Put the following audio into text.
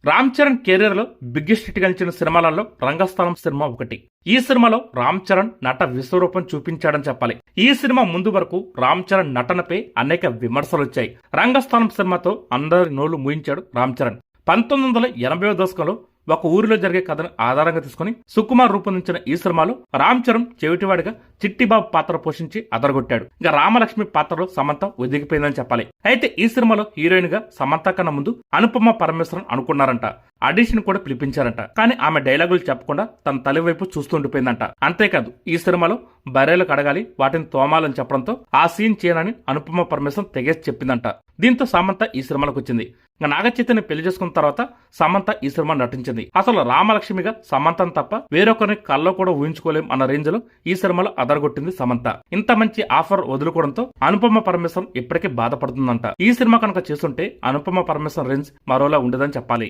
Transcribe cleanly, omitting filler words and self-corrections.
Ram Charan career లో biggest hit గెలిచిన సినిమాలలో రంగస్థలం సినిమా ఒకటి. ఈ సినిమాలో రామ్ చరణ్ నట విశ్వరూపం చూపించాడని చెప్పాలి. ఈ సినిమా ముందు వరకు రామ్ చరణ్ నటనపై అనేక విమర్శలు వచ్చాయి. రంగస్థలం సినిమాతో అందరి నోళ్లు మూయించాడు రామ్ చరణ్. 1980వ దశకంలో ఒక ఊరిలో జరిగే కథను ఆధారంగా తీసుకుని సుకుమార్ రూపొందించిన ఈ సినిమాలో రామ్ చరణ్ చెవిటివాడిగా చిట్టిబాబు పాత్ర పోషించి అదరగొట్టాడు. ఇక రామలక్ష్మి పాత్రలో సమంత ఒదిగిపోయిందని చెప్పాలి. అయితే ఈ సినిమాలో హీరోయిన్ గా సమంత కన్నా ముందు అనుపమ పరమేశ్వరన్ అనుకున్నారంట. ఆడిషన్ కూడా పిలిపించారంట. కానీ ఆమె డైలాగులు చెప్పకుండా తన తల్లి వైపు చూస్తుండిపోయిందంట. అంతేకాదు ఈ సినిమాలో బర్రెలు కడగాలి, వాటిని తోమాలని చెప్పడంతో ఆ సీన్ చేయనని అనుపమ పరమేశ్వరన్ తెగేసి చెప్పిందంట. దీంతో సమంత ఈ సినిమాలకు వచ్చింది. నాగ చైతన్య పెళ్లి చేసుకున్న తర్వాత సమంత ఈ సినిమా నటించింది. అసలు రామలక్ష్మిగా సమంతను తప్ప వేరొకరిని కల్లో కూడా ఊహించుకోలేం అన్న రేంజ్ లో ఈ సినిమాలో అదరగొట్టింది సమంత. ఇంత మంచి ఆఫర్ వదులుకోవడంతో అనుపమ పరమేశ్వరన్ ఇప్పటికీ బాధపడుతుందంట. ఈ సినిమా కనుక చేస్తుంటే అనుపమ పరమేశ్వరన్ రేంజ్ మరోలా ఉండదని చెప్పాలి.